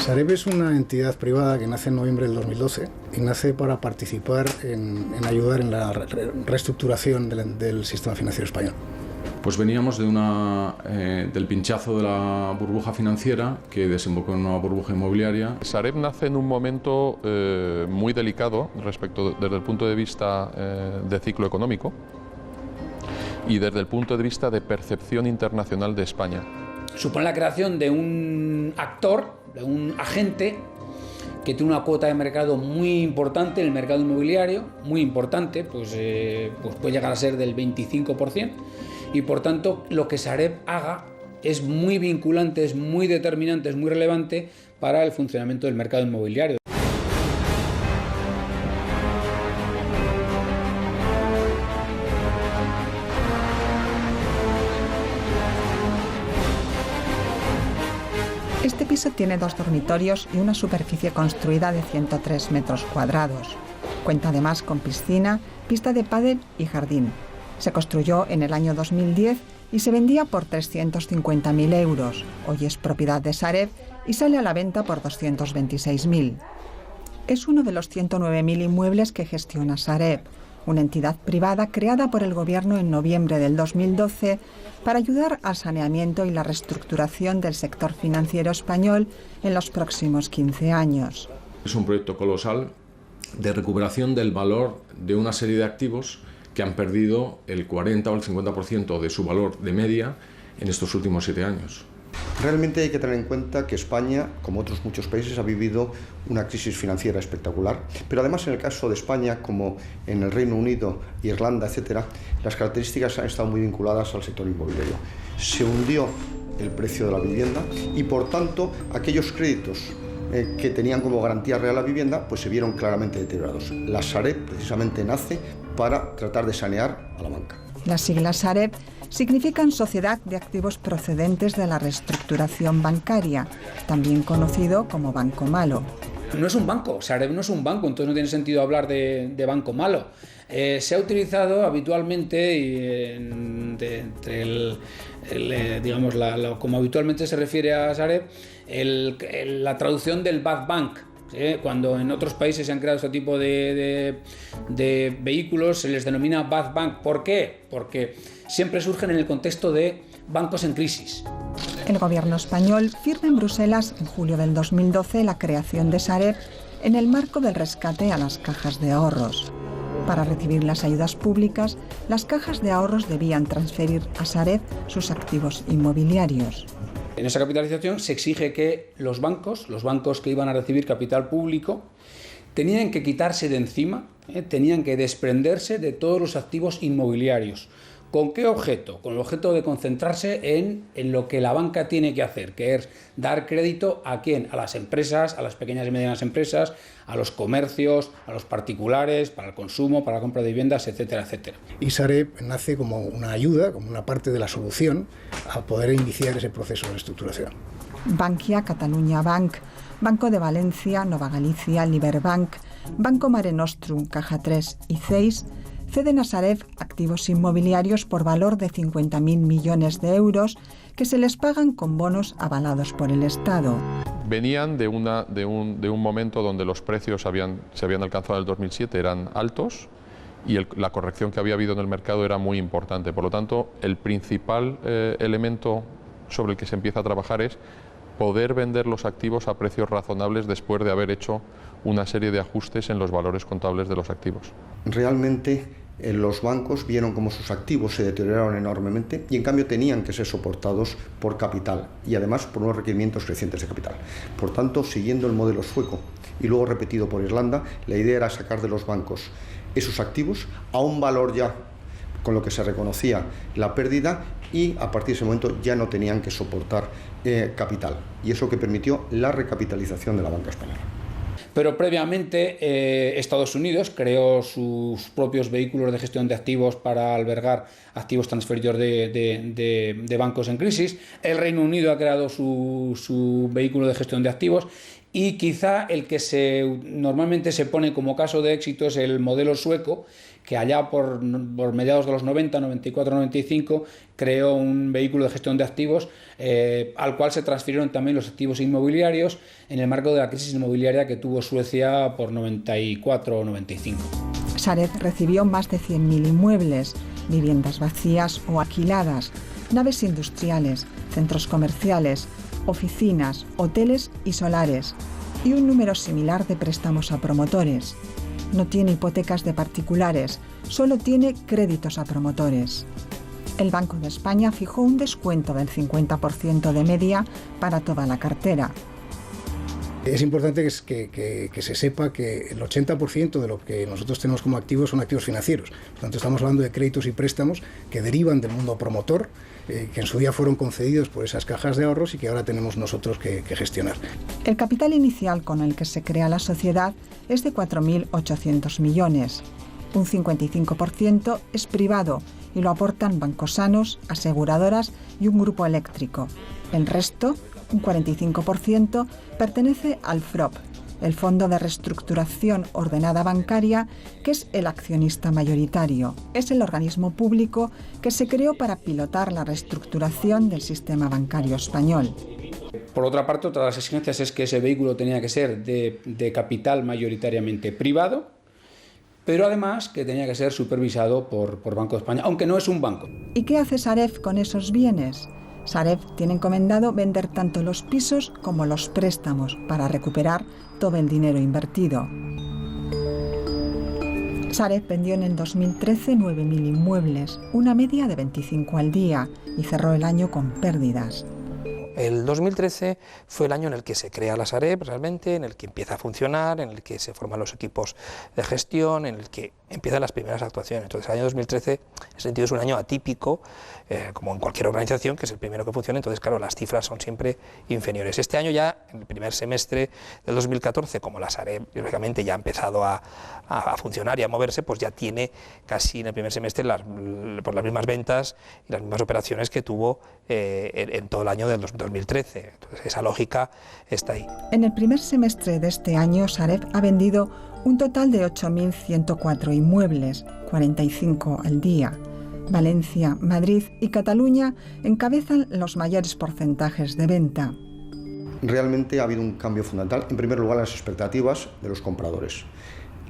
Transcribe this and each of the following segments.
Sareb es una entidad privada que nace en noviembre del 2012 y nace para participar en ayudar en la reestructuración del sistema financiero español. Pues veníamos del pinchazo de la burbuja financiera que desembocó en una burbuja inmobiliaria. Sareb nace en un momento muy delicado desde el punto de vista de ciclo económico y desde el punto de vista de percepción internacional de España. Supone la creación de un actor, de un agente que tiene una cuota de mercado muy importante en el mercado inmobiliario, muy importante, pues puede llegar a ser del 25%, y por tanto lo que Sareb haga es muy vinculante, es muy determinante, es muy relevante para el funcionamiento del mercado inmobiliario. Este piso tiene 2 dormitorios y una superficie construida de 103 metros cuadrados. Cuenta además con piscina, pista de pádel y jardín. Se construyó en el año 2010 y se vendía por 350.000 euros. Hoy es propiedad de Sareb y sale a la venta por 226.000. Es uno de los 109.000 inmuebles que gestiona Sareb, una entidad privada creada por el Gobierno en noviembre del 2012 para ayudar al saneamiento y la reestructuración del sector financiero español en los próximos 15 años. Es un proyecto colosal de recuperación del valor de una serie de activos que han perdido el 40 o el 50% de su valor de media en estos últimos 7 años. Realmente hay que tener en cuenta que España, como otros muchos países, ha vivido una crisis financiera espectacular, pero además en el caso de España, como en el Reino Unido, Irlanda, etcétera, las características han estado muy vinculadas al sector inmobiliario. Se hundió el precio de la vivienda y, por tanto, aquellos créditos que tenían como garantía real la vivienda, pues se vieron claramente deteriorados. La Sareb precisamente nace para tratar de sanear a la banca. Las siglas Sareb significan Sociedad de Activos Procedentes de la Reestructuración Bancaria, también conocido como Banco Malo. No es un banco, Sareb no es un banco, entonces no tiene sentido hablar de banco malo. Se ha utilizado habitualmente como habitualmente se refiere a Sareb, la traducción del bad bank. Cuando en otros países se han creado este tipo de vehículos, se les denomina bad bank. ¿Por qué? Porque siempre surgen en el contexto de bancos en crisis. El gobierno español firma en Bruselas en julio del 2012 la creación de Sareb en el marco del rescate a las cajas de ahorros. Para recibir las ayudas públicas, las cajas de ahorros debían transferir a Sareb sus activos inmobiliarios. En esa capitalización se exige que los bancos que iban a recibir capital público, tenían que quitarse de encima, tenían que desprenderse de todos los activos inmobiliarios. ¿Con qué objeto? Con el objeto de concentrarse en lo que la banca tiene que hacer, que es dar crédito ¿a quién? A las empresas, a las pequeñas y medianas empresas, a los comercios, a los particulares, para el consumo, para la compra de viviendas, etcétera, etcétera. Y Sareb nace como una ayuda, como una parte de la solución a poder iniciar ese proceso de reestructuración. Bankia, Catalunya Banc, Banco de Valencia, Nova Galicia, Liberbank, Banco Mare Nostrum, Caja 3 y CEIS ceden a Sareb activos inmobiliarios por valor de 50.000 millones de euros que se les pagan con bonos avalados por el Estado. Venían de un momento donde los precios se habían alcanzado en el 2007, eran altos y la corrección que había habido en el mercado era muy importante. Por lo tanto, el principal elemento sobre el que se empieza a trabajar es poder vender los activos a precios razonables después de haber hecho una serie de ajustes en los valores contables de los activos. Realmente los bancos vieron cómo sus activos se deterioraron enormemente y en cambio tenían que ser soportados por capital y además por unos requerimientos crecientes de capital. Por tanto, siguiendo el modelo sueco y luego repetido por Irlanda, la idea era sacar de los bancos esos activos a un valor ya con lo que se reconocía la pérdida y a partir de ese momento ya no tenían que soportar capital. Y eso que permitió la recapitalización de la banca española. Pero previamente Estados Unidos creó sus propios vehículos de gestión de activos para albergar activos transferidos de bancos en crisis. El Reino Unido ha creado su vehículo de gestión de activos Y quizá el que normalmente se pone como caso de éxito es el modelo sueco, que allá por mediados de los 90, 94, 95, creó un vehículo de gestión de activos al cual se transfirieron también los activos inmobiliarios en el marco de la crisis inmobiliaria que tuvo Suecia por 94 o 95. Sareb recibió más de 100.000 inmuebles, viviendas vacías o alquiladas, naves industriales, centros comerciales, oficinas, hoteles y solares, y un número similar de préstamos a promotores. No tiene hipotecas de particulares, solo tiene créditos a promotores. El Banco de España fijó un descuento del 50% de media para toda la cartera. Es importante que se sepa que el 80% de lo que nosotros tenemos como activos son activos financieros. Por tanto, estamos hablando de créditos y préstamos que derivan del mundo promotor, que en su día fueron concedidos por esas cajas de ahorros y que ahora tenemos nosotros que gestionar. El capital inicial con el que se crea la sociedad es de 4.800 millones. Un 55% es privado y lo aportan bancos sanos, aseguradoras y un grupo eléctrico. El resto, un 45%, pertenece al FROB, el Fondo de Reestructuración Ordenada Bancaria, que es el accionista mayoritario. Es el organismo público que se creó para pilotar la reestructuración del sistema bancario español. Por otra parte, otra de las exigencias es que ese vehículo tenía que ser de capital mayoritariamente privado, pero además que tenía que ser supervisado por Banco de España, aunque no es un banco. ¿Y qué hace Sareb con esos bienes? Sareb tiene encomendado vender tanto los pisos como los préstamos para recuperar todo el dinero invertido. Sareb vendió en el 2013 9.000 inmuebles, una media de 25 al día, y cerró el año con pérdidas. El 2013 fue el año en el que se crea la Sareb realmente, en el que empieza a funcionar, en el que se forman los equipos de gestión, en el que empiezan las primeras actuaciones. Entonces el año 2013 en ese sentido es un año atípico, como en cualquier organización, que es el primero que funciona, entonces claro, las cifras son siempre inferiores. Este año ya, en el primer semestre del 2014, como la Sareb lógicamente ya ha empezado a funcionar y a moverse, pues ya tiene casi en el primer semestre las mismas ventas y las mismas operaciones que tuvo en todo el año del 2013. Entonces esa lógica está ahí. En el primer semestre de este año, Sareb ha vendido un total de 8.104 inmuebles, 45 al día. Valencia, Madrid y Cataluña encabezan los mayores porcentajes de venta. Realmente ha habido un cambio fundamental. En primer lugar, las expectativas de los compradores.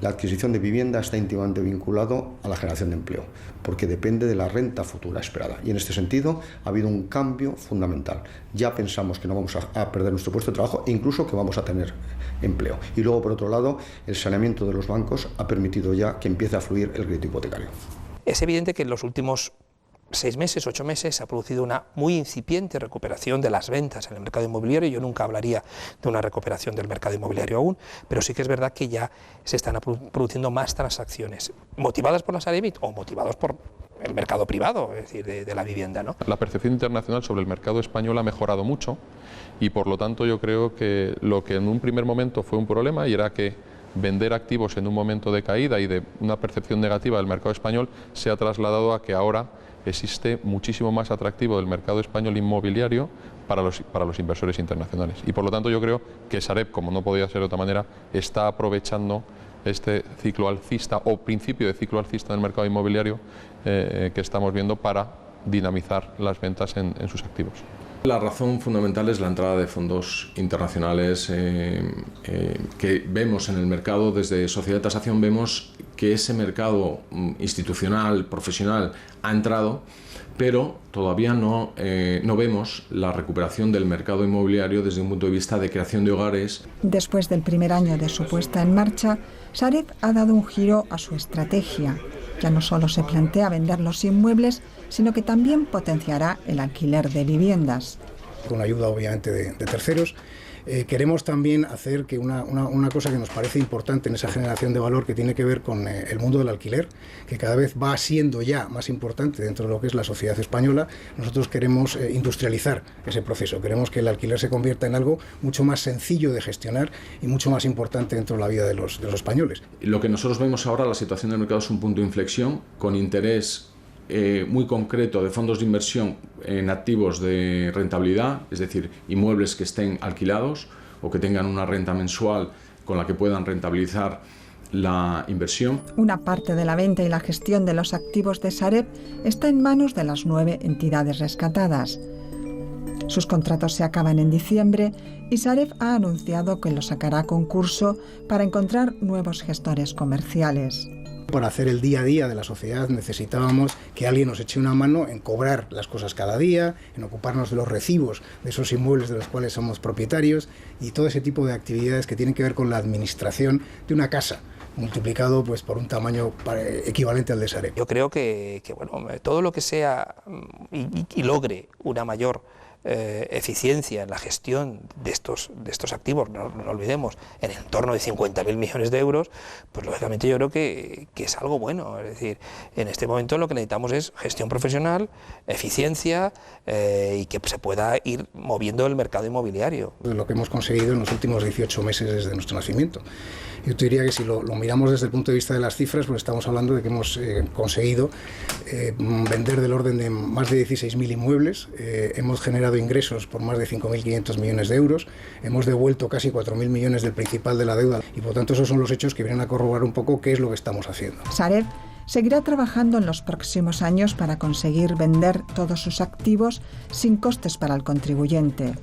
La adquisición de vivienda está íntimamente vinculado a la generación de empleo, porque depende de la renta futura esperada. Y en este sentido ha habido un cambio fundamental. Ya pensamos que no vamos a perder nuestro puesto de trabajo e incluso que vamos a tener empleo. Y luego, por otro lado, el saneamiento de los bancos ha permitido ya que empiece a fluir el crédito hipotecario. Es evidente que en los últimos 6 meses, 8 meses, se ha producido una muy incipiente recuperación de las ventas en el mercado inmobiliario. Yo nunca hablaría de una recuperación del mercado inmobiliario aún, pero sí que es verdad que ya se están produciendo más transacciones, motivadas por la Sareb o motivadas por el mercado privado, es decir, de la vivienda, ¿no? La percepción internacional sobre el mercado español ha mejorado mucho y por lo tanto yo creo que lo que en un primer momento fue un problema, y era que vender activos en un momento de caída y de una percepción negativa del mercado español, se ha trasladado a que ahora existe muchísimo más atractivo del mercado español inmobiliario para los inversores internacionales. Y por lo tanto yo creo que Sareb, como no podía ser de otra manera, está aprovechando este ciclo alcista o principio de ciclo alcista del mercado inmobiliario que estamos viendo para dinamizar las ventas en sus activos. La razón fundamental es la entrada de fondos internacionales que vemos en el mercado. Desde Sociedad de Tasación vemos que ese mercado institucional, profesional, ha entrado, pero todavía no vemos la recuperación del mercado inmobiliario desde un punto de vista de creación de hogares. Después del primer año de su puesta en marcha, Sareb ha dado un giro a su estrategia. Ya no solo se plantea vender los inmuebles, sino que también potenciará el alquiler de viviendas. Con ayuda, obviamente, de terceros. Queremos también hacer que una cosa que nos parece importante en esa generación de valor, que tiene que ver con el mundo del alquiler, que cada vez va siendo ya más importante dentro de lo que es la sociedad española. Nosotros queremos industrializar ese proceso. Queremos que el alquiler se convierta en algo mucho más sencillo de gestionar y mucho más importante dentro de la vida de los españoles. Lo que nosotros vemos ahora, la situación del mercado, es un punto de inflexión con interés muy concreto de fondos de inversión en activos de rentabilidad, es decir, inmuebles que estén alquilados, o que tengan una renta mensual con la que puedan rentabilizar la inversión. Una parte de la venta y la gestión de los activos de Sareb está en manos de las 9 entidades rescatadas. Sus contratos se acaban en diciembre y Sareb ha anunciado que los sacará a concurso para encontrar nuevos gestores comerciales. Para hacer el día a día de la sociedad necesitábamos que alguien nos eche una mano en cobrar las cosas cada día, en ocuparnos de los recibos de esos inmuebles de los cuales somos propietarios y todo ese tipo de actividades que tienen que ver con la administración de una casa, multiplicado pues por un tamaño equivalente al de Sareb. Yo creo que bueno, todo lo que sea y logre una mayor eficiencia en la gestión de estos activos, no olvidemos, en el entorno de 50.000 millones de euros, pues lógicamente yo creo que es algo bueno. Es decir, en este momento lo que necesitamos es gestión profesional, eficiencia y que se pueda ir moviendo el mercado inmobiliario. Lo que hemos conseguido en los últimos 18 meses desde nuestro nacimiento. Yo te diría que si lo miramos desde el punto de vista de las cifras, pues estamos hablando de que hemos conseguido vender del orden de más de 16.000 inmuebles, hemos generado ingresos por más de 5.500 millones de euros, hemos devuelto casi 4.000 millones del principal de la deuda y por tanto esos son los hechos que vienen a corroborar un poco qué es lo que estamos haciendo. Sareb seguirá trabajando en los próximos años para conseguir vender todos sus activos sin costes para el contribuyente.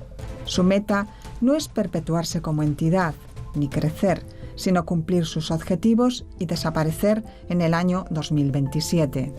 Su meta no es perpetuarse como entidad ni crecer, sino cumplir sus objetivos y desaparecer en el año 2027.